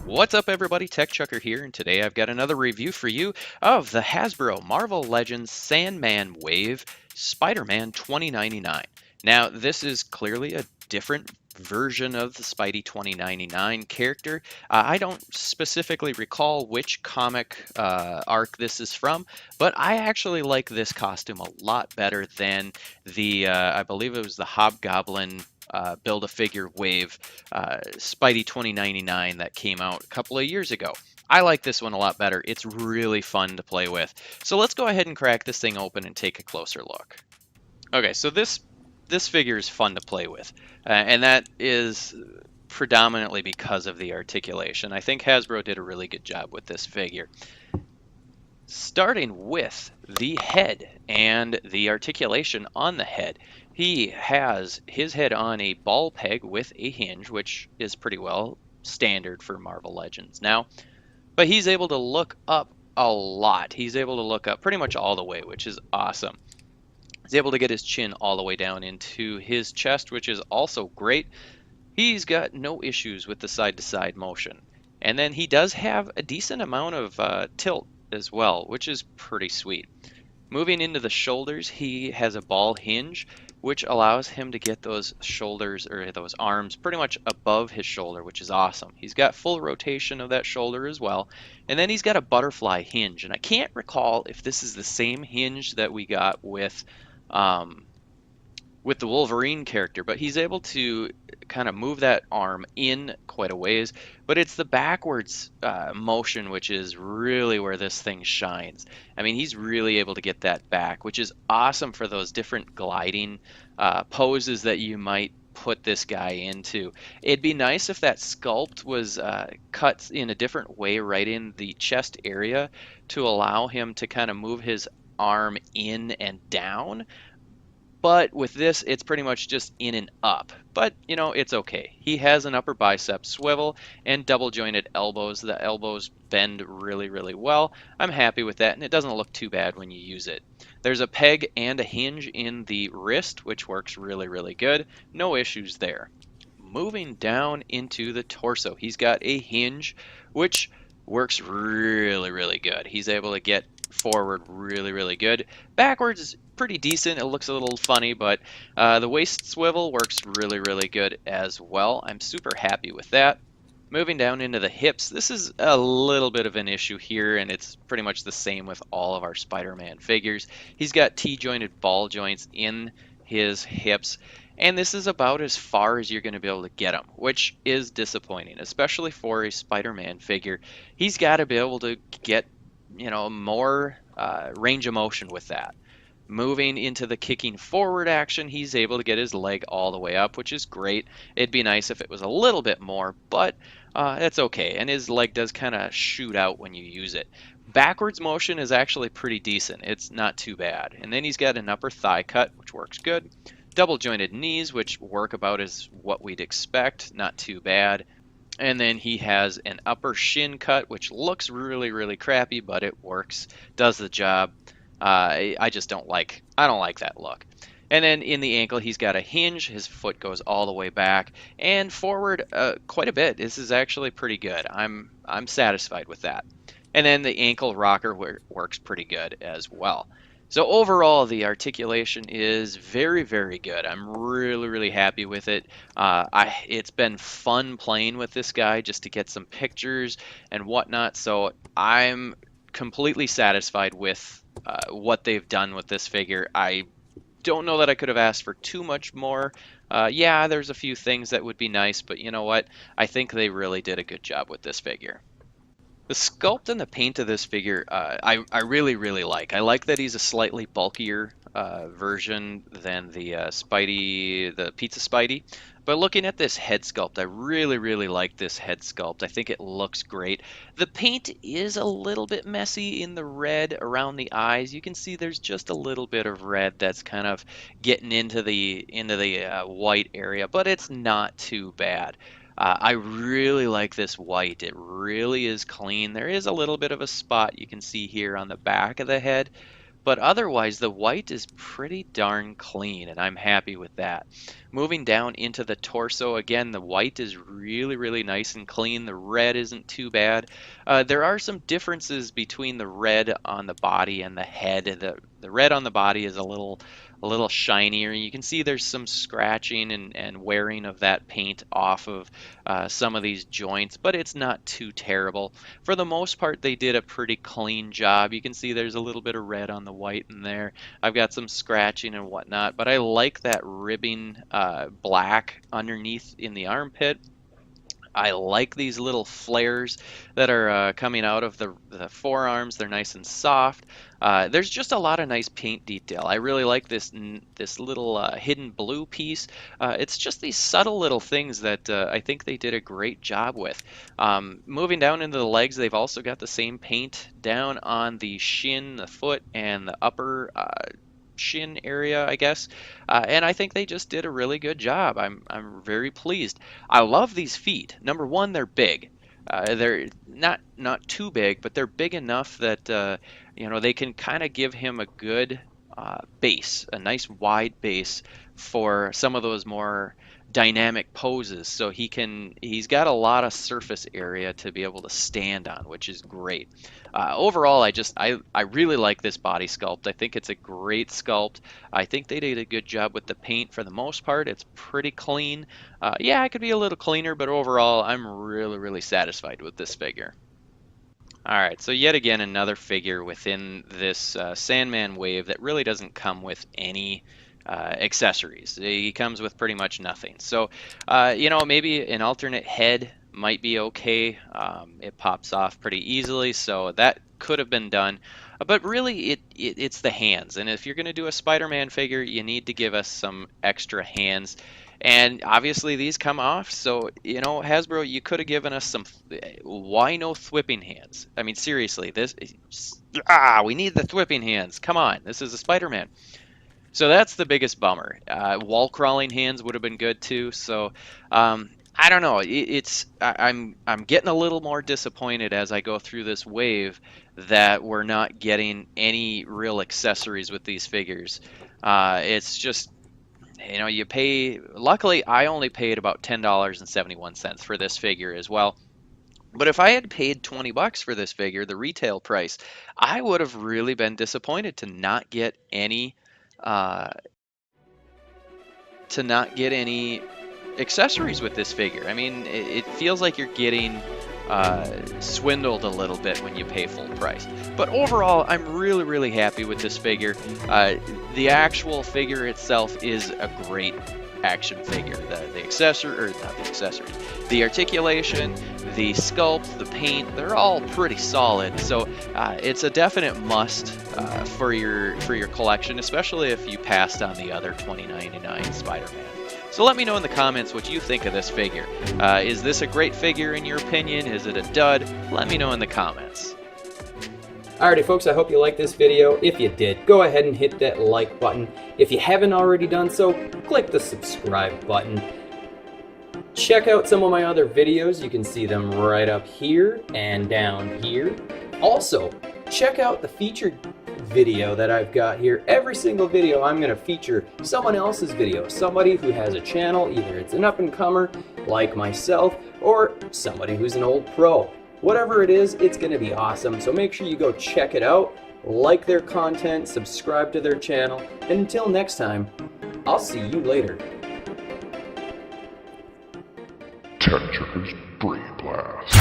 What's up everybody, Tech Chucker here, and today I've got another review for you of the Hasbro Marvel Legends Sandman Wave Spider-Man 2099. Now, this is clearly a different version of the Spidey 2099 character. I don't specifically recall which comic arc this is from, but I actually like this costume a lot better than the, I believe it was the Hobgoblin Build-A-Figure Wave Spidey 2099 that came out a couple of years ago. I like this one a lot better. It's really fun to play with. So let's go ahead and crack this thing open and take a closer look. Okay, so this figure is fun to play with, and that is predominantly because of the articulation. I think Hasbro did a really good job with this figure. Starting with the head and the articulation on the head. He has his head on a ball peg with a hinge, which is pretty well standard for Marvel Legends now. But he's able to look up a lot. He's able to look up pretty much all the way, which is awesome. He's able to get his chin all the way down into his chest, which is also great. He's got no issues with the side-to-side motion. And then he does have a decent amount of tilt as well, which is pretty sweet. Moving into the shoulders, he has a ball hinge, which allows him to get those shoulders or those arms pretty much above his shoulder, which is awesome. He's got full rotation of that shoulder as well. And then he's got a butterfly hinge. And I can't recall if this is the same hinge that we got with the Wolverine character, but he's able to kind of move that arm in quite a ways, but it's the backwards motion which is really where this thing shines. I mean, he's really able to get that back, which is awesome for those different gliding poses that you might put this guy into. It'd be nice if that sculpt was cut in a different way right in the chest area to allow him to kind of move his arm in and down. But with this, it's pretty much just in and up. But, you know, it's okay. He has an upper bicep swivel and double jointed elbows. The elbows bend really, really well. I'm happy with that, and it doesn't look too bad when you use it. There's a peg and a hinge in the wrist, which works really, really good. No issues there. Moving down into the torso, he's got a hinge, which works really, really good. He's able to get forward really, really good. Backwards is pretty decent. It looks a little funny, but the waist swivel works really, really good as well. I'm super happy with that. Moving down into the hips, this is a little bit of an issue here, and it's pretty much the same with all of our Spider-Man figures. He's got T-jointed ball joints in his hips, and this is about as far as you're going to be able to get him, which is disappointing, especially for a Spider-Man figure. He's got to be able to get, you know, more range of motion with that. Moving into the kicking forward action, he's able to get his leg all the way up, which is great. It'd be nice if it was a little bit more, but it's okay. And his leg does kind of shoot out when you use it. Backwards motion is actually pretty decent. It's not too bad. And then he's got an upper thigh cut, which works good. Double jointed knees, which work about as what we'd expect. Not too bad. And then he has an upper shin cut, which looks really, really crappy, but it works, does the job. I just don't like that look. And then in the ankle, he's got a hinge. His foot goes all the way back and forward quite a bit. This is actually pretty good. I'm satisfied with that. And then the ankle rocker works pretty good as well. So overall, the articulation is very, very good. I'm really, really happy with it. It's been fun playing with this guy just to get some pictures and whatnot. So I'm completely satisfied with what they've done with this figure. I don't know that I could have asked for too much more. Yeah, there's a few things that would be nice, but you know what? I think they really did a good job with this figure. The sculpt and the paint of this figure, I really, really like. I like that he's a slightly bulkier version than the the Pizza Spidey. But looking at this head sculpt, I really, really like this head sculpt. I think it looks great. The paint is a little bit messy in the red around the eyes. You can see there's just a little bit of red that's kind of getting into the white area, but it's not too bad. I really like this white. It really is clean. There is a little bit of a spot you can see here on the back of the head, but otherwise the white is pretty darn clean, and I'm happy with that. Moving down into the torso, again, the white is really, really nice and clean. The red isn't too bad. There are some differences between the red on the body and the head. The red on the body is a little shinier. You can see there's some scratching and wearing of that paint off of some of these joints, but it's not too terrible. For the most part, they did a pretty clean job. You can see there's a little bit of red on the white in there. I've got some scratching and whatnot, but I like that ribbing black underneath in the armpit. I like these little flares that are coming out of the forearms. They're nice and soft. There's just a lot of nice paint detail. I really like this little hidden blue piece. It's just these subtle little things that I think they did a great job with. Moving down into the legs, they've also got the same paint down on the shin, the foot, and the upper shin area, I guess. And I think they just did a really good job. I'm very pleased. I love these feet. Number one, they're big. They're not too big, but they're big enough that they can kind of give him a good base, a nice wide base for some of those more dynamic poses. So he's got a lot of surface area to be able to stand on, which is great. Overall, I really like this body sculpt. I think it's a great sculpt. I think they did a good job with the paint for the most part. It's pretty clean. Yeah, it could be a little cleaner, but overall, I'm really, really satisfied with this figure. All right, so yet again, another figure within this Sandman wave that really doesn't come with any accessories. He comes with pretty much nothing. So, maybe an alternate head might be okay. It pops off pretty easily, so that could have been done. But really, it's the hands. And if you're going to do a Spider-Man figure, you need to give us some extra hands. And obviously these come off, so, Hasbro, you could have given us some, why no thwipping hands? I mean, seriously, we need the thwipping hands. Come on, this is a Spider-Man. So that's the biggest bummer. Wall crawling hands would have been good too. So I don't know. I'm getting a little more disappointed as I go through this wave that we're not getting any real accessories with these figures. It's just, you pay. Luckily, I only paid about $10.71 for this figure as well. But if I had paid $20 for this figure, the retail price, I would have really been disappointed to not get any accessories with this figure. I mean, it feels like you're getting swindled a little bit when you pay full price. But overall, I'm really, really happy with this figure. The actual figure itself is a great action figure. The accessory, or not the accessories, the articulation, the sculpt, the paint, they're all pretty solid. So it's a definite must for your collection, especially if you passed on the other $20.99 Spider-Man. So let me know in the comments what you think of this figure. Is this a great figure in your opinion? Is it a dud? Let me know in the comments. Alrighty folks, I hope you liked this video. If you did, go ahead and hit that like button. If you haven't already done so, click the subscribe button. Check out some of my other videos. You can see them right up here and down here. Also, check out the featured video that I've got here. Every single video I'm going to feature someone else's video. Somebody who has a channel, either it's an up-and-comer like myself or somebody who's an old pro. Whatever it is, it's going to be awesome. So make sure you go check it out, like their content, subscribe to their channel, and until next time, I'll see you later. Tetris Brain Blast.